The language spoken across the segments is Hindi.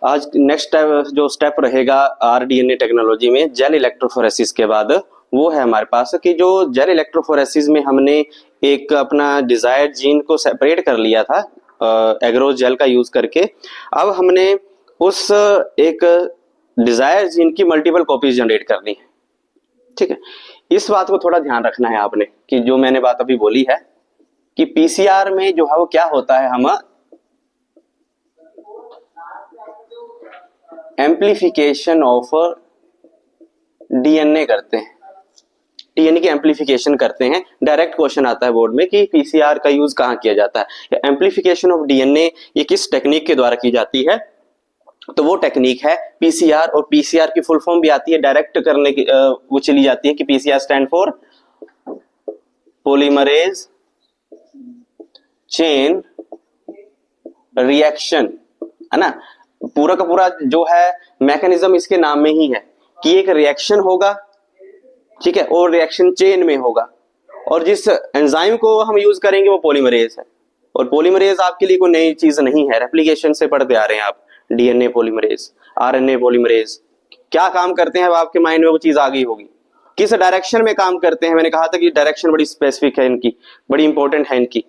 आज नेक्स्ट जो स्टेप रहेगा आरडीएनए टेक्नोलॉजी में जेल इलेक्ट्रोफोरेसिस के बाद, वो है हमारे पास कि जो जेल इलेक्ट्रोफोरेसिस में हमने एक अपना डिजायर्ड जीन को सेपरेट कर लिया था एग्रोस जेल का यूज करके, अब हमने उस एक डिजायर्ड जीन की मल्टीपल कॉपीज जनरेट करनी है। ठीक है, इस बात को थोड़ा ध्यान रखना है आपने कि जो मैंने बात अभी बोली है कि पीसीआर में जो है वो क्या होता है, हम एम्प्लीफिकेशन ऑफ डीएनए करते हैं, डीएनए की एम्प्लीफिकेशन करते हैं। डायरेक्ट क्वेश्चन आता है बोर्ड में कि पीसीआर का यूज कहां किया जाता है, एम्प्लीफिकेशन ऑफ डीएनए ये किस टेक्निक के द्वारा की जाती है, तो वो टेक्निक है पीसीआर। और पीसीआर की फुल फॉर्म भी आती है डायरेक्ट करने की, वो चली जाती है कि PCR stand for polymerase chain reaction, है ना। पूरा का पूरा जो है मैकेनिज्म इसके नाम में ही है कि एक रिएक्शन होगा, ठीक है, और रिएक्शन चेन में होगा, और जिस एंजाइम को हम यूज करेंगे वो पॉलीमरेज है। और पॉलीमरेज आपके लिए कोई नई चीज नहीं है, रेप्लिकेशन से पढ़ते आ रहे हैं आप, डीएनए पॉलीमरेज, आरएनए पॉलीमरेज क्या काम करते हैं, अब आपके माइंड में वो चीज आ गई होगी। किस डायरेक्शन में काम करते हैं, मैंने कहा था कि डायरेक्शन बड़ी स्पेसिफिक है इनकी, बड़ी इंपॉर्टेंट है इनकी।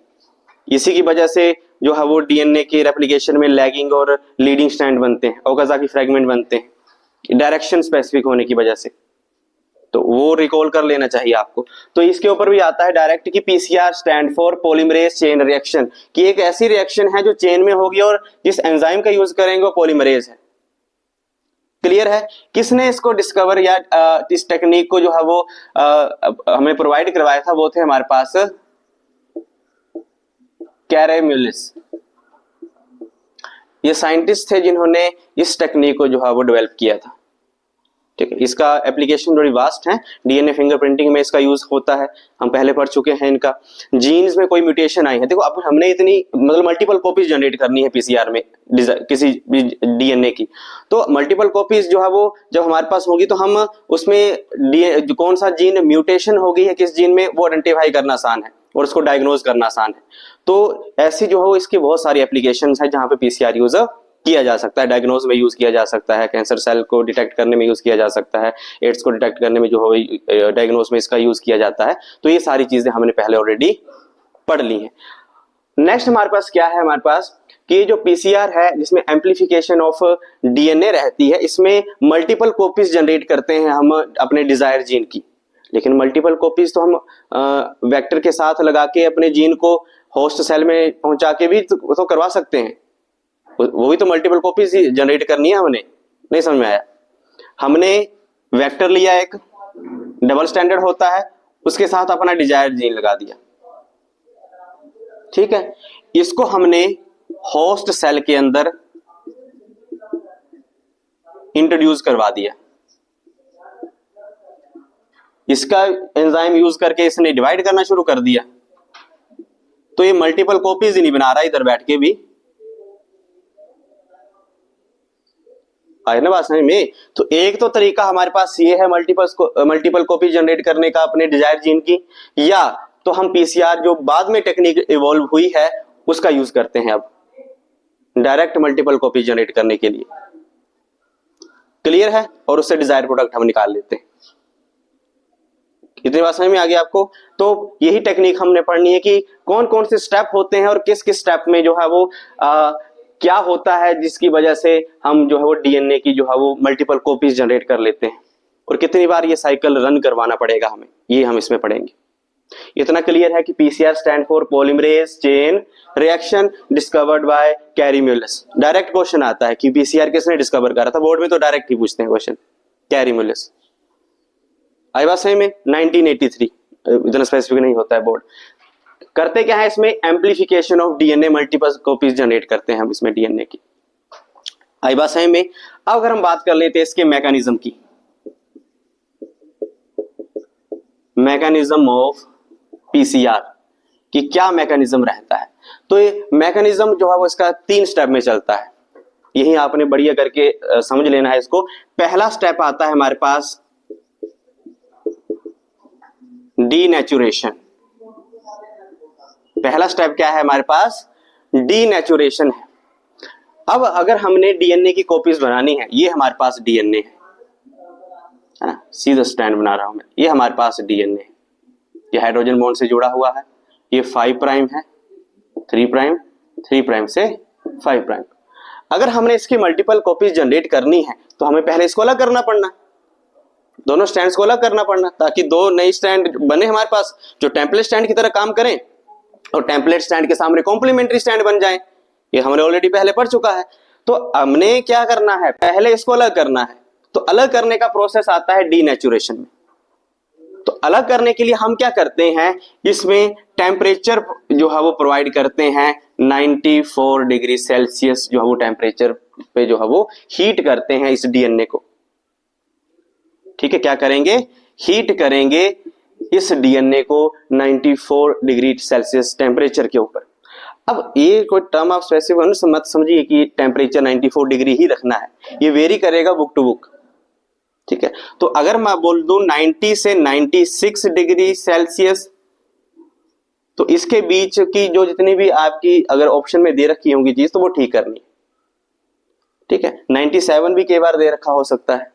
इसी की वजह से जो है वो डीएनए के रेप्लिकेशन में लैगिंग और लीडिंग स्ट्रैंड बनते हैं, ओकाज़की फ्रेगमेंट बनते हैं, डायरेक्शन स्पेसिफिक होने की वजह से। तो वो रिकॉल कर लेना चाहिए आपको। तो इसके ऊपर भी आता है डायरेक्ट कि PCR stand for polymerase chain reaction, कि एक ऐसी रिएक्शन है जो चेन में होगी और जिस एंजाइम का यूज करेंगे वो पॉलीमरेज है। क्लियर है। किसने इसको डिस्कवर या इस टेक्निक को जो है वो हमें प्रोवाइड करवाया था, वो थे हमारे पास कैरेम्युलिस। ये साइंटिस्ट थे जिन्होंने इस टेक्निक को जो है वो डेवलप किया था। ठीक है, इसका एप्लीकेशन बड़ी वास्ट है, डीएनए फिंगरप्रिंटिंग में इसका यूज होता है, हम पहले पढ़ चुके हैं इनका। जीन्स में कोई म्यूटेशन आई है, देखो अब हमने इतनी मतलब मल्टीपल कॉपीज जनरेट करनी है पीसीआर में किसी भी डीएनए की, तो मल्टीपल कॉपीज जो है वो जब हमारे पास होगी तो हम उसमें कौन सा जीन म्यूटेशन हो गई है किस जीन में, वो आइडेंटिफाई करना आसान है और उसको डायग्नोज करना आसान है। तो ऐसी जो है इसकी बहुत सारी एप्लीकेशंस है जहां पे पीसीआर यूज किया जा सकता है, डायग्नोज में यूज किया जा सकता है, कैंसर सेल को डिटेक्ट करने में यूज किया जा सकता है, एड्स को डिटेक्ट करने में जो है डायग्नोज में इसका यूज किया जाता है। तो ये सारी चीजें हमने पहले ऑलरेडी पढ़ ली हैं। नेक्स्ट हमारे पास क्या है, हमारे पास कि जो पीसीआर है जिसमें एम्प्लीफिकेशन ऑफ डीएनए रहती है, इसमें मल्टीपल कॉपीज जनरेट करते हैं हम अपने डिजायर जीन की। लेकिन मल्टीपल कॉपीज तो हम वेक्टर के साथ लगा के अपने जीन को होस्ट सेल में पहुंचा के भी तो करवा सकते हैं, वो भी तो मल्टीपल कॉपीज जनरेट करनी है हमने। नहीं समझ में आया, हमने वेक्टर लिया, एक डबल स्टैंडर्ड होता है, उसके साथ अपना डिजायर्ड जीन लगा दिया, ठीक है। इसको हमने होस्ट सेल के अंदर इंट्रोड्यूस करवा दिया, इसका एंजाइम यूज करके इसने डिवाइड करना शुरू कर दिया, तो ये मल्टीपल कॉपीज ही नहीं बना रहा इधर बैठ के भी, आए ना बात समझ में। तो एक तो तरीका हमारे पास ये है मल्टीपल कॉपी जनरेट करने का अपने डिजायर जीन की, या तो हम पीसीआर जो बाद में टेक्निक इवॉल्व हुई है उसका यूज करते हैं अब डायरेक्ट मल्टीपल कॉपी जनरेट करने के लिए। क्लियर है, और उससे डिजायर प्रोडक्ट हम निकाल लेते हैं। इतनी बात समझ में आ गई आपको। तो यही टेक्निक हमने पढ़नी है कि कौन कौन से स्टेप होते हैं और किस किस स्टेप में जो है वो क्या होता है जिसकी वजह से हम जो है वो डीएनए की जो है वो मल्टीपल कॉपीज जनरेट कर लेते हैं, और कितनी बार ये साइकिल रन करवाना पड़ेगा हमें, ये हम इसमें पढ़ेंगे। इतना क्लियर है कि PCR stand for polymerase chain reaction discovered by Kary Mullis. Direct question आता है कि पीसीआर किसने डिस्कवर करा था, बोर्ड में तो डायरेक्ट ही पूछते हैं क्वेश्चन, कैरीम्युलिस। आई बात सही में 1983, इतना स्पेसिफिक नहीं होता है बोर्ड। करते क्या है इसमें, amplification of DNA multiple copies generate करते हैं हम इसमें डीएनए की। आई बात सही में। अब अगर हम बात कर लेते हैं इसके मैकेनिज्म की, मैकेनिज्म ऑफ पीसीआर कि क्या मैकेनिज्म रहता है, तो ये मैकेनिज्म जो है वो इसका 3 स्टेप में चलता है, यही आपने बढ़िया करके समझ लेना है इसको। पहला स्टेप आता है हमारे पास डीनेचुरेशन। पहला स्टेप क्या है हमारे पास, डीनेचुरेशन है। अब अगर हमने डीएनए की कॉपीज बनानी है, ये हमारे पास डीएनए है ना, सीधा स्टैंड बना रहा हूं मैं, ये हमारे पास डीएनए है, ये हाइड्रोजन बॉन्ड से जुड़ा हुआ है, ये 5 प्राइम है, 3 प्राइम, 3 प्राइम से 5 प्राइम। अगर हमने इसकी मल्टीपल कॉपीज जनरेट करनी है तो हमें पहले इसको अलग करना पड़ना, दोनों स्टैंड्स को अलग करना पड़ना, ताकि दो नई स्टैंड बने हमारे पास जो टेम्पलेट स्टैंड की तरह काम करें और टेम्पलेट स्टैंड के सामने कॉम्प्लीमेंट्री स्टैंड बन जाए। ये हमने ऑलरेडी पहले पढ़ चुका है। तो हमने क्या करना है, पहले इसको अलग करना है। तो अलग करने का प्रोसेस आता है डीनेचुरेशन में। तो अलग करने के लिए हम क्या करते हैं, इसमें टेम्परेचर जो है वो प्रोवाइड करते हैं 94 डिग्री सेल्सियस जो है वो टेम्परेचर पे जो है वो हीट करते हैं इस डीएनए को। ठीक है, क्या करेंगे, हीट करेंगे इस डीएनए को 94 डिग्री सेल्सियस टेम्परेचर के ऊपर। अब ये कोई टर्म ऑफ स्पेसिफिक मत समझिए कि टेम्परेचर 94 डिग्री ही रखना है, ये वेरी करेगा बुक टू बुक। ठीक है, तो अगर मैं बोल दूं 90 से 96 डिग्री सेल्सियस, तो इसके बीच की जो जितनी भी आपकी अगर ऑप्शन में दे रखी होंगी चीज तो वो ठीक करनी। ठीक है, 97 भी कई बार दे रखा हो सकता है,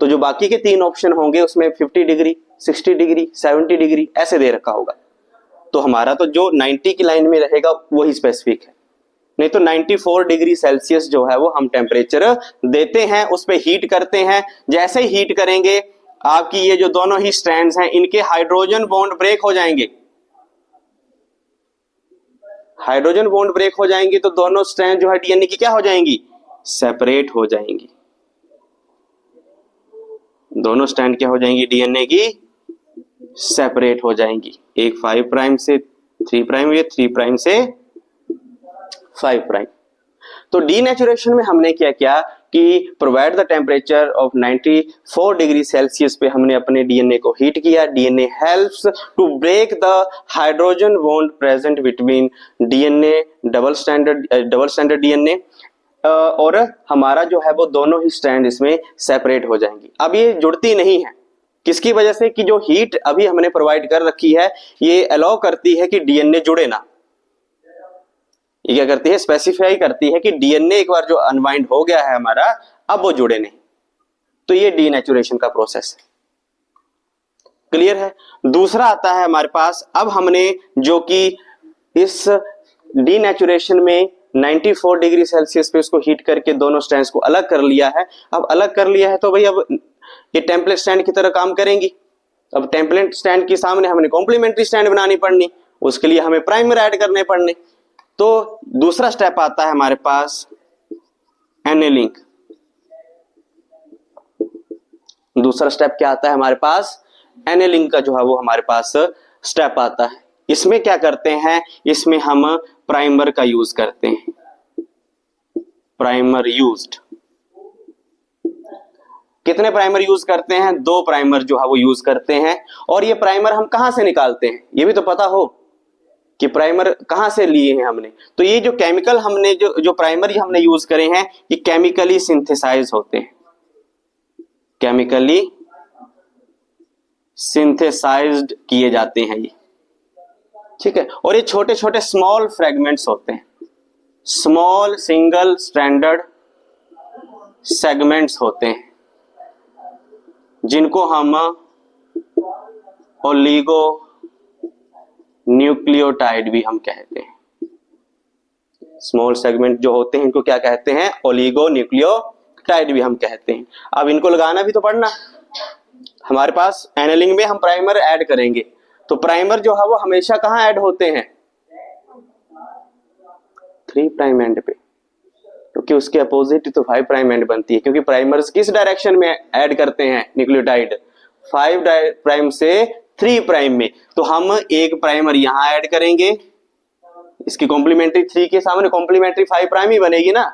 तो जो बाकी के 3 ऑप्शन होंगे उसमें 50 डिग्री, 60 डिग्री, 70 डिग्री ऐसे दे रखा होगा। तो हमारा तो जो 90 की लाइन में रहेगा वही स्पेसिफिक है, नहीं तो 94 डिग्री सेल्सियस जो है वो हम टेम्परेचर देते हैं, उस पे हीट करते हैं। जैसे ही हीट करेंगे आपकी ये जो दोनों ही स्ट्रैंड्स हैं इनके हाइड्रोजन बॉन्ड ब्रेक हो जाएंगे। हाइड्रोजन बॉन्ड ब्रेक हो जाएंगी तो दोनों स्ट्रैंड जो है डीएनए की क्या हो जाएंगी, सेपरेट हो जाएंगी। दोनों स्ट्रैंड क्या हो जाएंगी, डीएनए की सेपरेट हो जाएंगी। एक 5 प्राइम से 3 प्राइम, ये 3 प्राइम से 5 प्राइम। तो डीनेचुरेशन में हमने क्या किया कि provide the temperature of 94 degree Celsius पे हमने अपने डीएनए को हीट किया। DNA helps to break the hydrogen bond present between DNA double standard DNA, और हमारा जो है वो दोनों ही स्ट्रैंड इसमें सेपरेट हो जाएंगी। अब ये जुड़ती नहीं है, किसकी वजह से कि जो हीट अभी हमने प्रोवाइड कर रखी है ये अलाउ करती है कि डीएनए जुड़े ना। ये क्या करती है, स्पेसिफाई करती है कि डीएनए एक बार जो अनवाइंड हो गया है हमारा अब वो जुड़े नहीं। तो ये डीनेचुरेशन का प्रोसेस है। क्लियर है। दूसरा आता है हमारे पास, अब हमने जो कि इस डीनेचुरेशन में 94 डिग्री सेल्सियस पे उसको हीट करके दोनों स्ट्रैंड्स को अलग कर लिया है। अब अलग कर लिया है तो भाई अब ये टेम्पलेट स्टैंड की तरह काम करेंगी। अब टेम्पलेट स्टैंड के सामने हमने कॉम्प्लीमेंट्री स्टैंड बनानी पड़नी, उसके लिए हमें प्राइमर ऐड करने पड़ने। तो दूसरा स्टेप आता है हमारे पास एनेलिंग। दूसरा स्टेप क्या आता है हमारे पास, एनेलिंग का जो है वो हमारे पास स्टेप आता है। इसमें क्या करते हैं, इसमें हम प्राइमर का यूज करते हैं। प्राइमर यूज्ड, कितने प्राइमर यूज करते हैं, 2 प्राइमर जो है वो यूज करते हैं। और ये प्राइमर हम कहां से निकालते हैं ये भी तो पता हो कि प्राइमर कहां से लिए हैं हमने। तो ये जो केमिकल हमने जो प्राइमर हमने यूज करे हैं ये केमिकली सिंथेसाइज होते हैं, केमिकली सिंथेसाइज्ड किए जाते हैं ये। ठीक है, और ये छोटे छोटे स्मॉल फ्रेगमेंट्स होते हैं, स्मॉल सिंगल स्ट्रैंडर्ड सेगमेंट्स होते हैं जिनको हम ओलिगो न्यूक्लियोटाइड भी हम कहते हैं। स्मॉल सेगमेंट जो होते हैं इनको क्या कहते हैं, ओलिगो न्यूक्लियोटाइड भी हम कहते हैं। अब इनको लगाना भी तो पड़ना। हमारे पास एनेलिंग में हम प्राइमर ऐड करेंगे तो प्राइमर जो है वो हमेशा कहां ऐड होते हैं, 3 प्राइम एंड पे, क्योंकि उसके अपोजिट तो 5 प्राइम एंड बनती है। क्योंकि प्राइमर्स किस डायरेक्शन में ऐड करते हैं न्यूक्लियोटाइड, 5 प्राइम से 3 प्राइम में। तो हम एक प्राइमर यहां ऐड करेंगे, इसकी कॉम्प्लीमेंट्री 3 के सामने कॉम्प्लीमेंट्री 5 प्राइम ही बनेगी ना,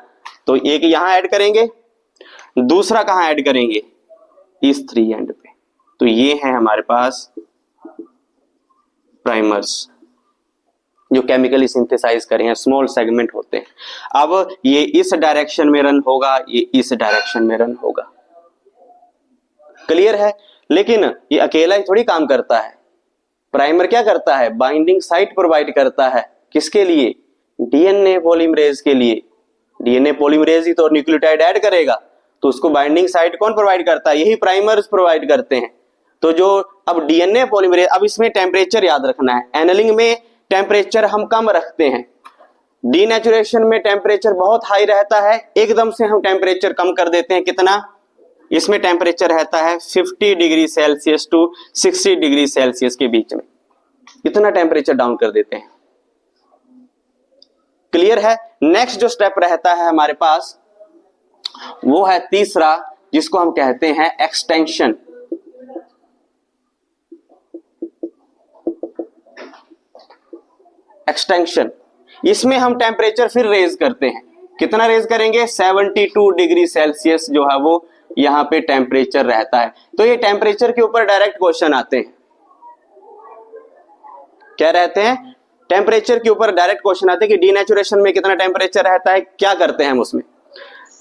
तो एक यहां ऐड करेंगे, दूसरा कहां ऐड करेंगे, इस 3 एंड पे। तो ये है हमारे पास प्राइमर्स जो केमिकली सिंथेसाइज करे हैं, स्मॉल सेगमेंट होते हैं। अब ये इस डायरेक्शन में रन होगा, ये इस डायरेक्शन में रन होगा। क्लियर है। लेकिन ये अकेला ही थोड़ी काम करता है। प्राइमर क्या करता है, बाइंडिंग साइट प्रोवाइड करता है, किसके लिए, डीएनए पॉलीमरेज के लिए। डीएनए पॉलीमरेज ही तो न्यूक्लियोटाइड ऐड करेगा, तो उसको बाइंडिंग साइट कौन प्रोवाइड करता है? यही प्राइमर्स प्रोवाइड करते हैं। तो जो अब डीएनए पॉलीमरेज, अब इसमें टेम्परेचर याद रखना है। एनेलिंग में टेम्परेचर हम कम रखते हैं, डीनेचुरेशन में टेम्परेचर बहुत हाई रहता है, एकदम से हम टेम्परेचर कम कर देते हैं। कितना? इसमें टेम्परेचर रहता है 50 degree Celsius to 60 degree Celsius के बीच में, इतना टेम्परेचर डाउन कर देते हैं। क्लियर है? नेक्स्ट जो स्टेप रहता है हमारे पास वो है तीसरा, जिसको हम कहते हैं एक्सटेंशन। एक्सटेंशन, इसमें हम टेम्परेचर फिर रेज करते हैं। कितना रेज करेंगे? 72 डिग्री सेल्सियस जो है वो यहां पे टेम्परेचर रहता है। तो ये टेम्परेचर के ऊपर डायरेक्ट क्वेश्चन आते हैं। क्या रहते हैं? टेम्परेचर के ऊपर डायरेक्ट क्वेश्चन आते हैं कि डीनेचुरेशन में कितना टेम्परेचर रहता है, क्या करते हैं हम उसमें,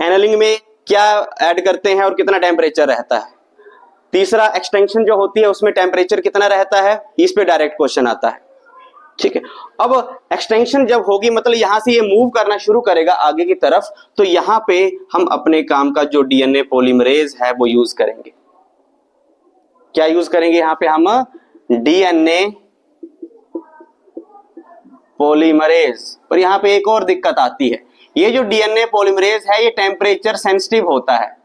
एनेलिंग में क्या ऐड करते हैं और कितना टेम्परेचर रहता है। तीसरा एक्सटेंशन जो होती है उसमें टेम्परेचर कितना रहता है, इस पे डायरेक्ट क्वेश्चन आता है। ठीक है, अब एक्सटेंशन जब होगी मतलब यहां से ये मूव करना शुरू करेगा आगे की तरफ, तो यहां पे हम अपने काम का जो डीएनए पॉलीमरेज है वो यूज करेंगे। क्या यूज करेंगे? यहां पे हम डीएनए पॉलीमरेज। पर यहां पे एक और दिक्कत आती है, ये जो डीएनए पॉलीमरेज है ये टेम्परेचर सेंसिटिव होता है।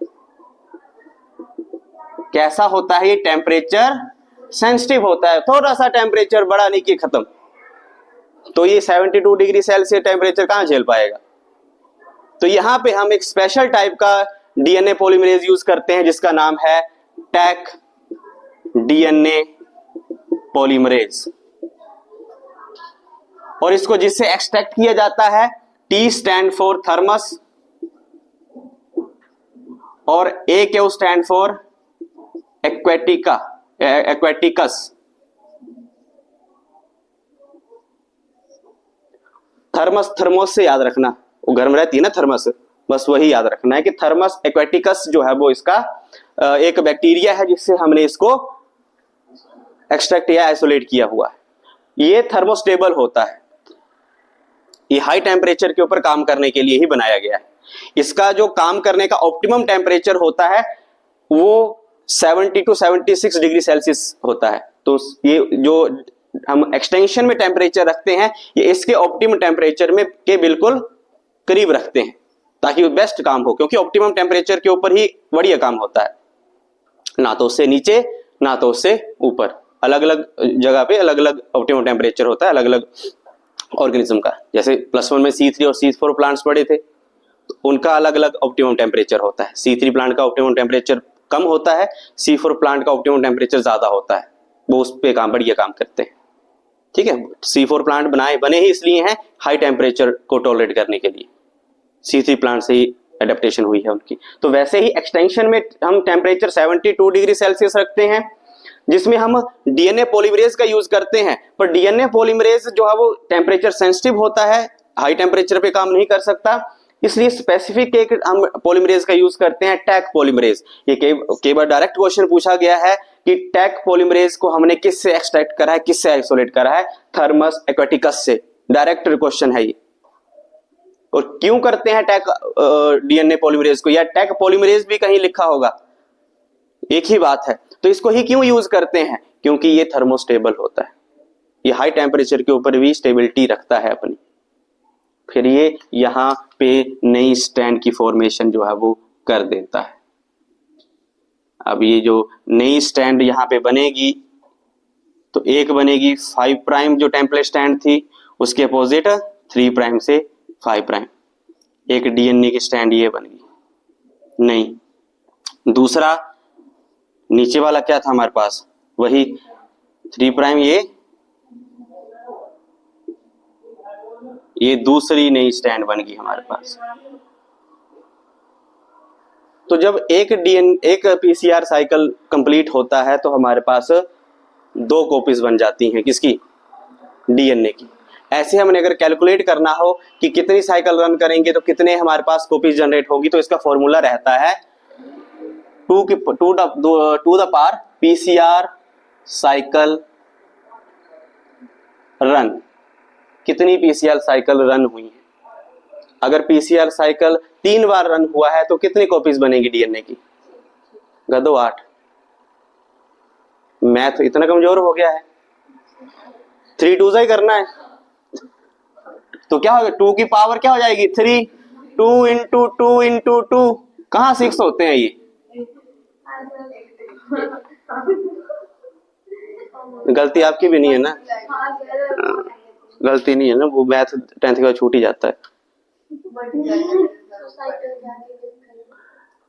कैसा होता है? ये टेम्परेचर सेंसिटिव होता है, थोड़ा सा टेम्परेचर बढ़ा नहीं कि खत्म। तो ये 72 डिग्री सेल्सियस टेम्परेचर कहां झेल पाएगा? तो यहां पे हम एक स्पेशल टाइप का डीएनए पॉलीमरेज यूज करते हैं जिसका नाम है टैक डीएनए पॉलीमरेज, और इसको जिससे एक्सट्रैक्ट किया जाता है, टी स्टैंड फॉर थर्मस और A Q stand for aquaticus. Thermus, thermos से याद रखना, वो गर्म रहती है ना थर्मस, बस वही याद रखना है कि थर्मस एक्वेटिकस जो है वो इसका एक बैक्टीरिया है जिससे हमने इसको एक्सट्रैक्ट या आइसोलेट किया हुआ है। ये थर्मोस्टेबल होता है, ये हाई टेम्परेचर के ऊपर काम करने के लिए ही बनाया गया है। इसका जो काम करने का ऑप्टिमम टेम्परेचर होता है वो 70 टू 76 डिग्री सेल्सियस होता है। तो ये जो हम एक्सटेंशन में टेम्परेचर रखते हैं ये इसके ऑप्टिमम टेम्परेचर में के बिल्कुल करीब रखते हैं ताकि वो बेस्ट काम हो, क्योंकि ऑप्टिमम टेम्परेचर के ऊपर ही बढ़िया काम होता है, ना तो उससे नीचे ना तो उससे ऊपर। अलग अलग जगह पे अलग अलग ऑप्टिमम टेम्परेचर होता है अलग अलग ऑर्गेनिज्म का। जैसे +1 में C3 और C4 प्लांट्स पड़े थे, तो उनका अलग अलग ऑप्टिमम टेम्परेचर होता है। C3 प्लांट का ऑप्टिमम टेम्परेचर कम होता है, C4 प्लांट का ऑप्टिमम टेम्परेचर ज्यादा होता है, वो उस पे बढ़िया काम करते हैं। ठीक है, C4 प्लांट बने ही इसलिए हैं हाई टेम्परेचर को टॉलरेट करने के लिए, C3 प्लांट से ही एडेप्टेशन हुई है उनकी। तो वैसे ही एक्सटेंशन में हम टेम्परेचर 72 डिग्री सेल्सियस रखते हैं जिसमें हम डीएनए पॉलीमरेज का यूज करते हैं। पर डीएनए पॉलीमरेज जो है वो टेम्परेचर सेंसिटिव होता है, हाई टेम्परेचर पे काम नहीं कर सकता, इसलिए स्पेसिफिक एक हम पॉलीमरेज का यूज करते हैं टैक पॉलीमरेज। ये कई बार डायरेक्ट क्वेश्चन पूछा गया है कि टैक पॉलीमरेज को हमने किससे एक्सट्रैक्ट करा है, किससे आइसोलेट करा है? थर्मस एक्वेटिकस से। डायरेक्ट क्वेश्चन है ये। और क्यों करते हैं टैक डीएनए पॉलीमरेज को, या टैक पॉलीमरेज भी कहीं लिखा होगा, एक ही बात है। तो इसको ही क्यों यूज करते हैं? क्योंकि ये थर्मोस्टेबल होता है, ये हाई टेम्परेचर के ऊपर भी स्टेबिलिटी रखता है अपनी। फिर ये यहां पे नई स्टैंड की फॉर्मेशन जो है वो कर देता है। अब ये जो नई स्टैंड यहां पे बनेगी तो एक बनेगी 5 प्राइम जो टेम्पलेट स्टैंड थी, उसके अपोजिट 3 प्राइम से 5 प्राइम, एक डीएनए की स्टैंड ये बन गई। नहीं, दूसरा नीचे वाला क्या था हमारे पास, वही 3 प्राइम, ये दूसरी नई स्टैंड बन गई हमारे पास। तो जब एक पीसीआर साइकिल कंप्लीट होता है तो हमारे पास 2 कॉपीज बन जाती हैं, किसकी? डीएनए की। ऐसे हमने अगर कैलकुलेट करना हो कि कितनी साइकिल रन करेंगे तो कितने हमारे पास कॉपीज जनरेट होगी, तो इसका फॉर्मूला रहता है 2 the power PCR cycle run. कितनी पीसीआर साइकिल रन हुई है, अगर पीसीआर साइकिल 3 बार रन हुआ है तो कितनी कॉपीज बनेगी डीएनए की? गधो 8। मैथ इतना कमजोर हो गया है, 3 2 ही करना है तो क्या होगा, 2 की पावर क्या हो जाएगी 3, 2 इंटू 2 इंटू 2, कहां 6 होते हैं ये? गलती आपकी भी नहीं है ना, गलती नहीं है ना, वो मैथ 10th के बाद छूट ही जाता है।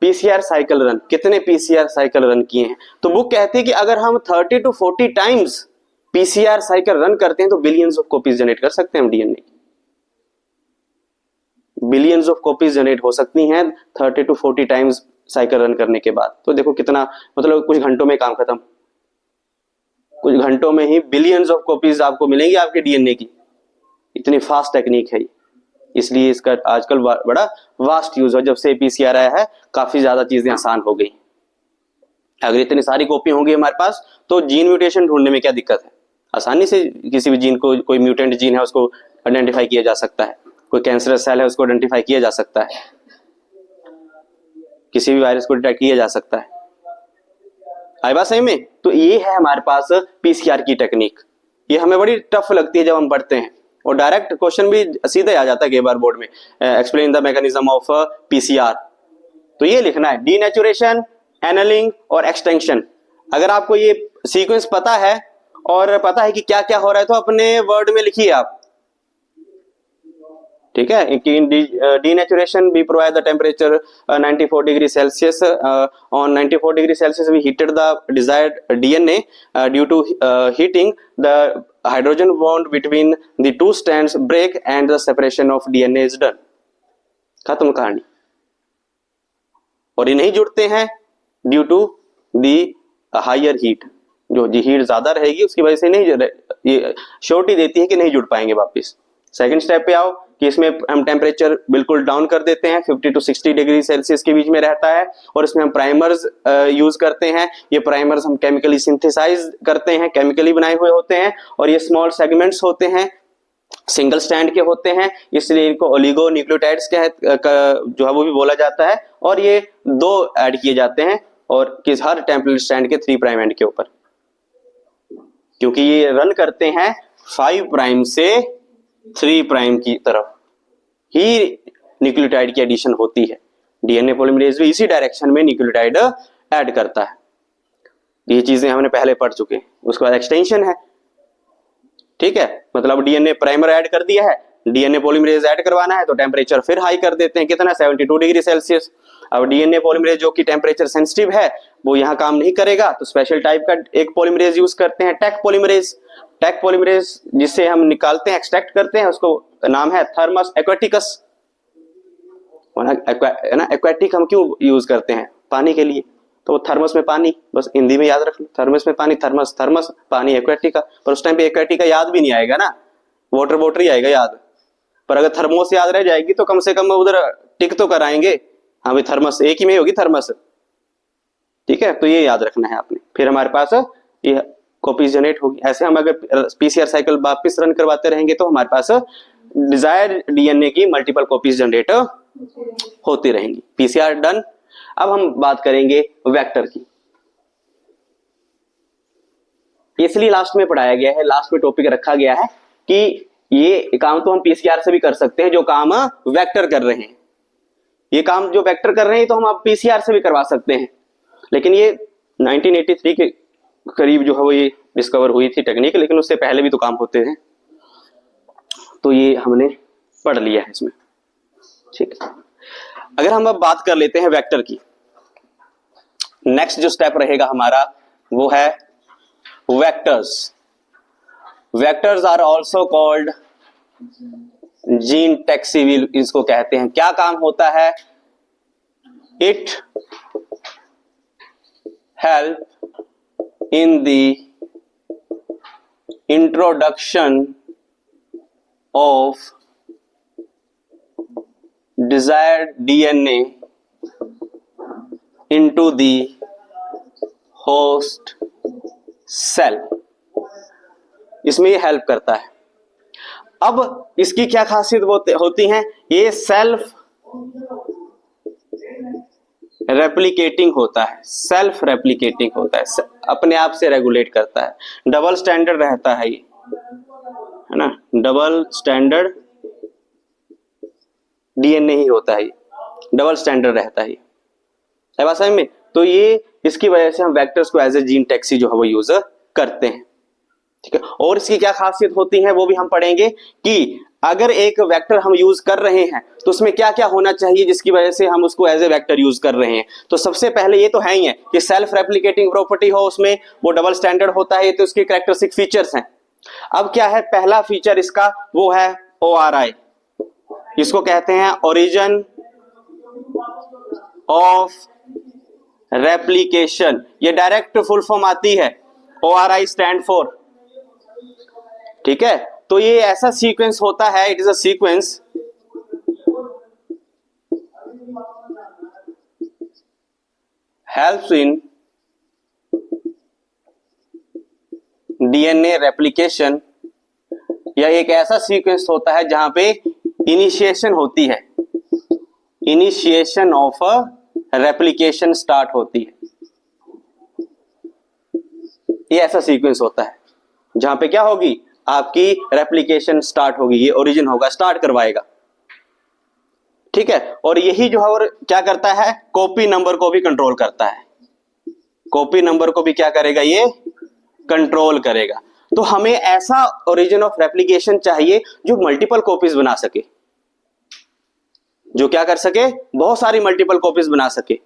पीसीआर साइकिल रन, कितने पीसीआर साइकिल रन किए हैं? तो बुक कहती है कि अगर हम 30 to 40 times PCR cycle run करते हैं तो बिलियंस ऑफ कॉपीज जनरेट कर सकते हैं हम डीएनए की। बिलियंस ऑफ कॉपीज जनरेट हो सकती हैं 30 to 40 टाइम्स साइकिल रन करने के बाद। तो देखो कितना, मतलब कुछ घंटों में काम खत्म, कुछ घंटों में ही बिलियंस ऑफ कॉपीज आपको मिलेंगी आपके डीएनए की, इतनी फास्ट टेक्निक है। इसलिए इसका आजकल बड़ा वास्ट यूज है। जब से पीसीआर आया है काफी ज्यादा चीजें आसान हो गई। अगर इतनी सारी कॉपी होंगी हमारे पास तो जीन म्यूटेशन ढूंढने में क्या दिक्कत है? आसानी से किसी भी जीन को, कोई म्यूटेंट जीन है उसको आइडेंटिफाई किया जा सकता है, कोई कैंसरस सेल है उसको आइडेंटिफाई किया जा सकता है, किसी भी वायरस को डिटेक्ट किया जा सकता है। आई बात सही में? तो ये है हमारे पास पीसीआर की टेक्निक। ये हमें बड़ी टफ लगती है जब हम पढ़ते हैं, और डायरेक्ट क्वेश्चन भी सीधे आ जाता है कई बार बोर्ड में, explain the mechanism of PCR. तो ये लिखना है डीनेचुरेशन, एनलिंग और एक्सटेंशन। अगर आपको ये सीक्वेंस पता है और पता है कि क्या क्या हो रहा है तो अपने वर्ड में लिखिए आप, ठीक है। In denaturation we provide the temperature 94 degree Celsius, on 94 degree Celsius we heated the desired DNA, due to heating the hydrogen bond between the 2 strands break and the separation of DNA is done. खत्म कहानी। और ये नहीं जुड़ते हैं due to the higher heat, जो हीट ज्यादा रहेगी उसकी वजह से नहीं, ये श्योरिटी देती है कि नहीं जुड़ पाएंगे वापस। सेकंड स्टेप पे आओ कि इसमें हम टेम्परेचर बिल्कुल डाउन कर देते हैं, 50 to 60 डिग्री सेल्सियस के बीच में रहता है, और इसमें हम प्राइमर्स यूज करते हैं। ये प्राइमर्स हम केमिकली सिंथेसाइज करते हैं, केमिकली बनाए हुए होते हैं, और ये स्मॉल सेगमेंट्स होते हैं, सिंगल स्टैंड के होते हैं, इसलिए इनको ओलिगो न्यूक्लियोटाइड्स जो है वो भी बोला जाता है। और ये 2 ऐड किए जाते हैं और किस हर टेम्परल स्टैंड के 3 प्राइम एंड के ऊपर, क्योंकि ये रन करते हैं 5 प्राइम से 3 प्राइम की तरफ ही न्यूक्लियोटाइड की एडिशन होती है। डीएनए पॉलीमरेज भी इसी डायरेक्शन में न्यूक्लियोटाइड ऐड करता है। ये चीजें हमने पहले पढ़ चुके हैं। उसके बाद एक्सटेंशन है, ठीक है, मतलब डीएनए प्राइमर ऐड कर दिया है, डीएनए पॉलीमरेज ऐड करवाना है तो टेम्परेचर फिर हाई कर देते हैं, कितना 72 डिग्री सेल्सियस। अब डीएनए पॉलीमरेज जो कि टेम्परेचर सेंसिटिव है वो यहाँ काम नहीं करेगा, तो स्पेशल टाइप का एक पॉलीमरेज यूज करते हैं, टैक पॉलीमरेज। टैक पॉलीमरेज जिससे हम निकालते हैं, एक्सट्रैक्ट करते हैं, उसको नाम है थर्मस एक्वेटिकस। ना एक्वेटिक हम क्यों यूज करते हैं? पानी के लिए, तो थर्मस में पानी, बस हिंदी में याद रख लो, थर्मस में पानी, थर्मस थर्मस पानी, एक्वेटिका। पर उस टाइम पे एक्वेटिका याद भी नहीं आएगा ना, वाटर ही आएगा याद। पर अगर थर्मोस याद रह जाएगी तो कम से कम उधर टिक तो कराएंगे, हाँ भाई थर्मस एक ही में होगी थर्मस, ठीक है। तो ये याद रखना है आपने, फिर हमारे पास ये कॉपीज जनरेट होगी। ऐसे हम अगर पीसीआर साइकिल वापस रन करवाते रहेंगे तो हमारे पास डिजायर्ड डीएनए की मल्टीपल कॉपीज जनरेट होती रहेंगी। PCR done. अब हम बात करेंगे वेक्टर की। इसलिए लास्ट में पढ़ाया गया है, लास्ट में टॉपिक रखा गया है कि ये काम तो हम पीसीआर से भी कर सकते हैं जो काम वेक्टर कर रहे हैं। ये काम जो वेक्टर कर रहे हैं तो हम अब पीसीआर से भी करवा सकते हैं, लेकिन ये 1983 के करीब जो है वो ये डिस्कवर हुई थी टेक्निक, लेकिन उससे पहले भी तो काम होते थे। तो ये हमने पढ़ लिया है इसमें, ठीक है। अगर हम अब बात कर लेते हैं वेक्टर की, नेक्स्ट जो स्टेप रहेगा हमारा वो है vectors. Vectors are also called gene taxi, इसको कहते हैं। क्या काम होता है? It help in the introduction of desired DNA into the host cell। इसमें ये हेल्प करता है। अब इसकी क्या खासियत होती है, ये सेल्फ रेप्लिकेटिंग होता है, सेल्फ रेप्लिकेटिंग होता है, अपने आप से रेगुलेट करता है, डबल स्टैंडर्ड रहता है ये, है ना, डबल स्टैंडर्ड डीएनए ही होता है, डबल स्टैंडर्ड रहता है बात समझ में। तो ये इसकी वजह से हम वेक्टर्स को एज ए जीन टैक्सी जो है वो यूज करते हैं, ठीक है। और इसकी क्या खासियत होती है वो भी हम पढ़ेंगे कि अगर एक वेक्टर हम यूज कर रहे हैं तो उसमें क्या क्या होना चाहिए जिसकी वजह से हम उसको एज ए वेक्टर यूज कर रहे हैं। तो सबसे पहले ये तो है ही है कि सेल्फ रेप्लिकेटिंग प्रॉपर्टी हो उसमें, वो डबल स्टैंडर्ड होता है, तो उसके कैरेक्टरिस्टिक फीचर्स हैं। अब क्या है, पहला फीचर इसका वो है ORI, इसको कहते हैं ओरिजिन ऑफ रेप्लिकेशन, ये डायरेक्ट फुल फॉर्म आती है, ORI स्टैंड फॉर, ठीक है। तो ये ऐसा सीक्वेंस होता है, it is a sequence helps in DNA replication, या एक ऐसा सीक्वेंस होता है जहां पे इनिशिएशन होती है, initiation of a replication start होती है। ये ऐसा सीक्वेंस होता है जहां पे क्या होगी, आपकी रेप्लिकेशन स्टार्ट होगी, ये ओरिजिन होगा, स्टार्ट करवाएगा, ठीक है। और यही जो है और क्या करता है, कॉपी नंबर को भी कंट्रोल करता है, कॉपी नंबर को भी क्या करेगा, ये कंट्रोल करेगा। तो हमें ऐसा ओरिजिन ऑफ रेप्लिकेशन चाहिए जो मल्टीपल कॉपीज बना सके, जो क्या कर सके, बहुत सारी मल्टीपल कॉपीज बना सके।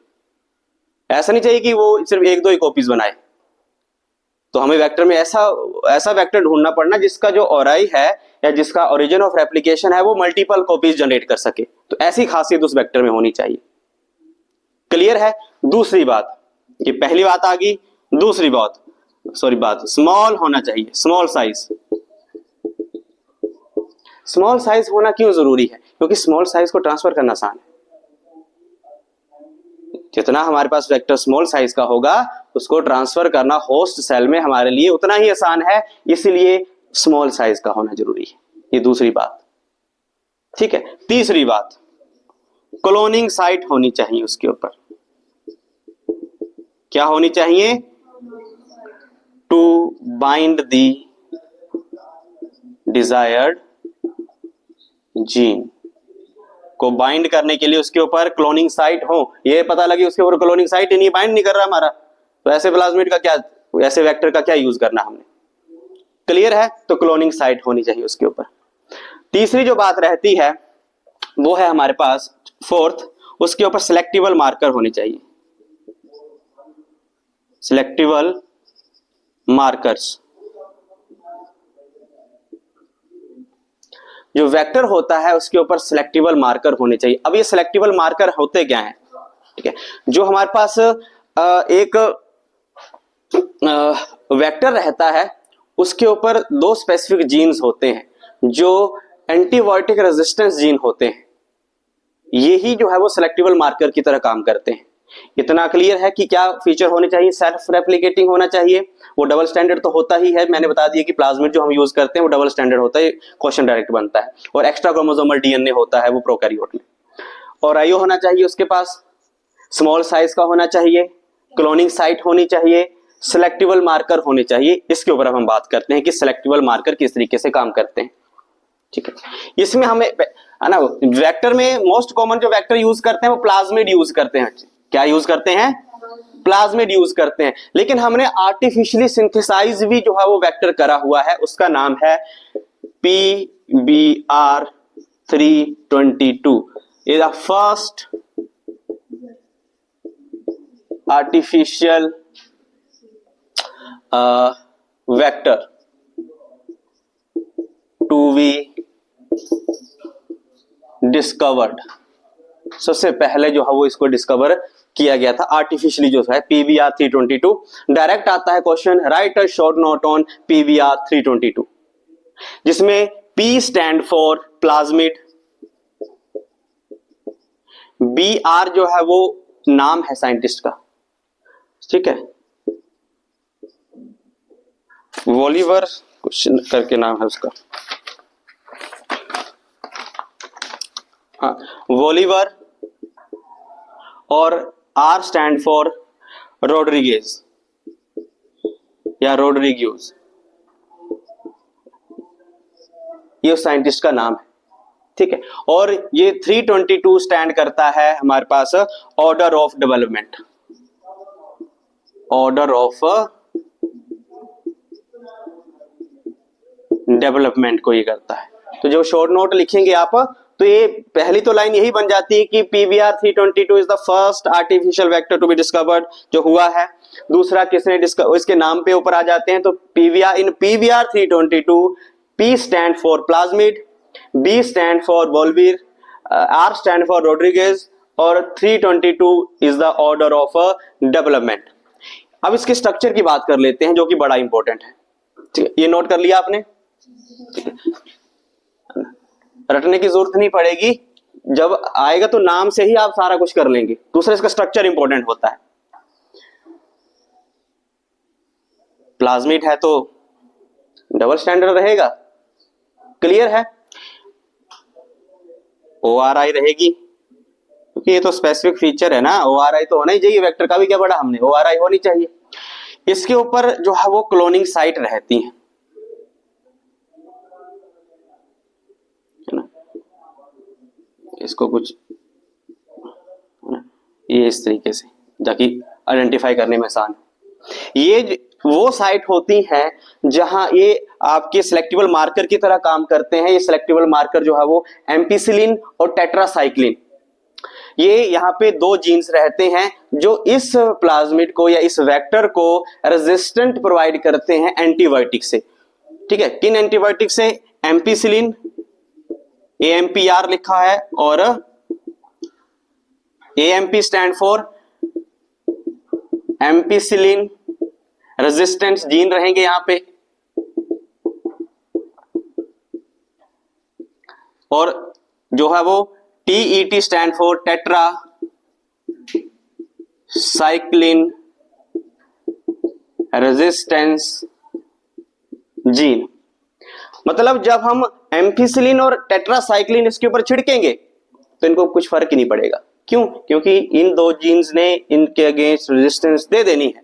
ऐसा नहीं चाहिए कि वो सिर्फ एक दो ही कॉपीज बनाए। तो हमें वेक्टर में ऐसा वेक्टर ढूंढना पड़ना जिसका जो ORI है या जिसका ओरिजिन ऑफ रेप्लिकेशन है वो मल्टीपल कॉपीज जनरेट कर सके। तो ऐसी खासियत उस वेक्टर में होनी चाहिए। क्लियर है। दूसरी बात, ये पहली बात आ गई, दूसरी बात स्मॉल होना चाहिए, स्मॉल साइज। स्मॉल साइज होना क्यों जरूरी है, क्योंकि स्मॉल साइज को ट्रांसफर करना आसान है। जितना हमारे पास वेक्टर स्मॉल साइज का होगा उसको ट्रांसफर करना होस्ट सेल में हमारे लिए उतना ही आसान है, इसलिए स्मॉल साइज का होना जरूरी है। ये दूसरी बात, ठीक है। तीसरी बात, क्लोनिंग साइट होनी चाहिए उसके ऊपर। क्या होनी चाहिए, to bind the desired gene को बाइंड करने के लिए उसके ऊपर क्लोनिंग साइट हो। ये पता लगी उसके ऊपर क्लोनिंग साइट ही नहीं, बाइंड नहीं कर रहा हमारा, तो ऐसे प्लाज्मिड का क्या, ऐसे वेक्टर का क्या यूज करना हमने। क्लियर है। तो क्लोनिंग साइट होनी चाहिए उसके ऊपर। तीसरी जो बात रहती है वो है हमारे पास फोर्थ, उसके ऊपर सिलेक्टिबल मार्कर होने चाहिए, सिलेक्टिबल मार्कर्स। जो वेक्टर होता है उसके ऊपर सिलेक्टिबल मार्कर होने चाहिए। अब ये सिलेक्टिबल मार्कर होते क्या हैं, ठीक है। जो हमारे पास एक वेक्टर रहता है उसके ऊपर दो स्पेसिफिक जीन्स होते हैं जो एंटीबायोटिक रेजिस्टेंस जीन होते हैं, यही जो है वो सिलेक्टिबल मार्कर की तरह काम करते हैं। इतना क्लियर है कि क्या फीचर होने चाहिए, सेल्फ रेप्लिकेटिंग होना चाहिए, वो डबल स्टैंडर्ड तो होता ही है, मैंने बता दिया कि प्लाज्मिड जो हम यूज करते हैं वो डबल स्टैंडर्ड होता है, क्वेश्चन डायरेक्ट बनता है, और एक्स्ट्रा क्रोमोसोमल डीएनए होता है वो प्रोकैरियोट में। और आईओ होना चाहिए उसके पास, स्मॉल साइज का होना चाहिए, क्लोनिंग साइट होनी चाहिए, सिलेक्टिबल मार्कर होने चाहिए। इसके ऊपर हम बात करते हैं कि सिलेक्टिबल मार्कर किस तरीके से काम करते हैं, ठीक है। इसमें हमें है ना, वेक्टर में मोस्ट कॉमन जो वेक्टर यूज करते हैं वो प्लाज्मिड यूज करते हैं। क्या यूज करते हैं, प्लाज्मिड यूज करते हैं। लेकिन हमने आर्टिफिशियली सिंथेसाइज भी जो है वो वेक्टर करा हुआ है, उसका नाम है PBr322, is the first artificial vector to be discovered. सबसे पहले जो है वो इसको डिस्कवर किया गया था आर्टिफिशियली, जो है PBr322। डायरेक्ट आता है question, right a short note on PBr322, जिसमें P stand for plasmid, BR जो है वो नाम है साइंटिस्ट का, ठीक है, वॉलिवर कुछ करके नाम है उसका, हाँ, वोलिवर और आर स्टैंड फॉर रोड्रिगेज या रोड्रिग्यूज, ये उस साइंटिस्ट का नाम है, ठीक है। और ये 322 स्टैंड करता है हमारे पास order of development, order of development को ये करता है। तो जो शॉर्ट नोट लिखेंगे आप, तो ये पहली तो लाइन यही बन जाती है कि PVR 322 is the first artificial vector to be discovered, जो हुआ है। दूसरा किसने डिस्कवर, इसके नाम पे ऊपर आ जाते हैं। तो PVR, in PVR 322 P stand for plasmid, B stand for Bolivar, R stand for Rodriguez और 322 is the order of development. अब इसके स्ट्रक्चर की बात कर लेते हैं, जो कि बड़ा इंपॉर्टेंट है, ठीक है। ये नोट कर लिया आपने, रटने की जरूरत नहीं पड़ेगी, जब आएगा तो नाम से ही आप सारा कुछ कर लेंगे। दूसरा इसका स्ट्रक्चर इंपॉर्टेंट होता है। प्लाज्मिड है तो डबल स्टैंडर्ड रहेगा, क्लियर है। ORI रहेगी, क्योंकि ये तो स्पेसिफिक फीचर है ना, ORI तो होना ही चाहिए। वेक्टर का भी क्या पढ़ा हमने, ORI होनी चाहिए। इसके ऊपर जो है वो क्लोनिंग साइट रहती है, इसको कुछ ये इस तरीके से जाके आइडेंटिफाई करने में आसान है। ये वो साइट होती हैं जहां ये आपके सिलेक्टिबल मार्कर की तरह काम करते हैं। ये सिलेक्टिबल मार्कर जो है वो एम्पिसिलिन और टेट्रासाइक्लिन, ये यहाँ पे दो जीन्स रहते हैं जो इस प्लाज्मिड को या इस वेक्टर को रेजिस्टेंट प्रोवाइड करते हैं एंटीबायोटिक से, ठीक है। किन एंटीबायोटिक से? एम्पिसिलिन, AMPR लिखा है, और AMP stand for ampicillin resistance gene रहेंगे यहां पे, और जो है वो TET stand for tetra cyclin resistance gene. मतलब जब हम एम्फिसिलिन और टेट्रासाइक्लिन इसके ऊपर छिड़केंगे तो इनको कुछ फर्क ही नहीं पड़ेगा। क्यों? क्योंकि इन दो जीन्स ने इनके अगेंस्ट रेजिस्टेंस दे देनी है,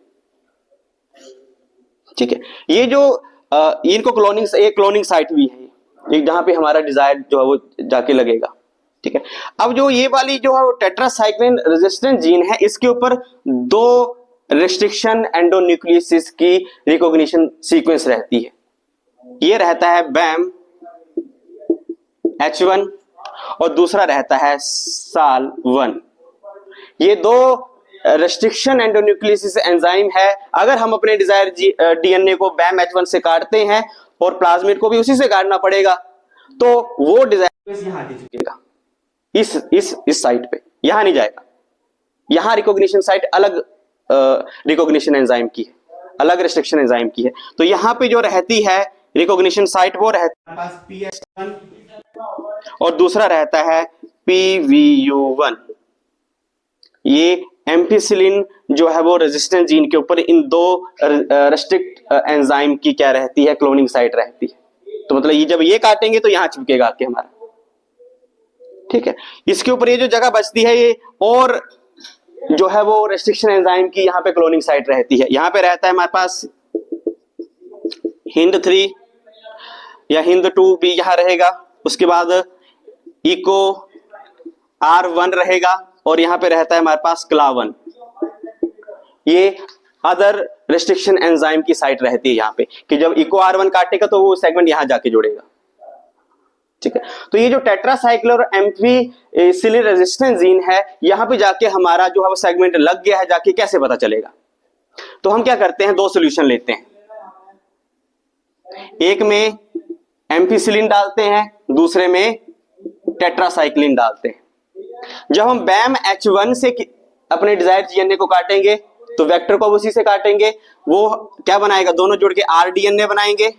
ठीक है। ये जो इनको क्लोनिंग साइट भी है, जहां पे हमारा डिजायर जो है वो जाके लगेगा, ठीक है। अब जो ये वाली जो है टेट्रासाइक्लिन रेजिस्टेंस जीन है, इसके ऊपर दो रेस्ट्रिक्शन एंडोन्यूक्लियसिस की रिकॉग्निशन सीक्वेंस रहती है। ये रहता है BAM H1 और दूसरा रहता है SAL1। ये दो रेस्ट्रिक्शन एंडोन्यूक्लियसिस एंजाइम है। अगर हम अपने डिजायर DNA को BAM H1 से काटते हैं और प्लाज्मिड को भी उसी से काटना पड़ेगा, तो वो डिजायर यहां आके झुकेगा, इस साइट पे, यहां नहीं जाएगा। यहां रिकॉग्निशन साइट अलग रिकॉग्निशन एंजाइम की है, अलग रेस्ट्रिक्शन एंजाइम की है। तो यहां पे जो रहती है रिकॉग्निशन साइट, वो रहता है पास PS1 और दूसरा रहता है PVU1। ये एम्पिसिलिन जो है वो रेजिस्टेंस जीन के ऊपर इन दो रेस्ट्रिक्ट एंजाइम की क्या रहती है, क्लोनिंग साइट रहती है। तो मतलब ये जब ये काटेंगे तो यहां चिपकेगा आके हमारा, ठीक है। इसके ऊपर ये जो जगह बचती है, ये और जो है वो रेस्ट्रिक्शन एंजाइम की यहाँ पे क्लोनिंग साइट रहती है। यहाँ पे रहता है हमारे पास HIND3 या HIND2 भी यहाँ रहेगा। उसके बाद इको R1 रहेगा और यहाँ पे रहता है हमारे पास CLA1। ये अदर रेस्ट्रिक्शन एंजाइम की साइट रहती है यहाँ पे, कि जब इको R1 काटेगा तो वो सेगमेंट यहाँ जाके जुड़ेगा, ठीक है। तो ये जो टेट्रासाइक्लिन और एम्फिसिलिन रेजिस्टेंस जीन है, यहां पे जाके हमारा जो है वो सेगमेंट लग गया है, जाके कैसे पता चलेगा? तो हम क्या करते हैं, दो सॉल्यूशन लेते हैं। एक में एम्फिसिलिन डालते हैं, दूसरे में टेट्रासाइक्लिन डालते हैं। जब हम BAM H1 से अपने डिजायर DNA को काटेंगे तो वेक्टर को उसी से काटेंगे, वो क्या बनाएगा, दोनों जुड़ के rDNA बनाएंगे।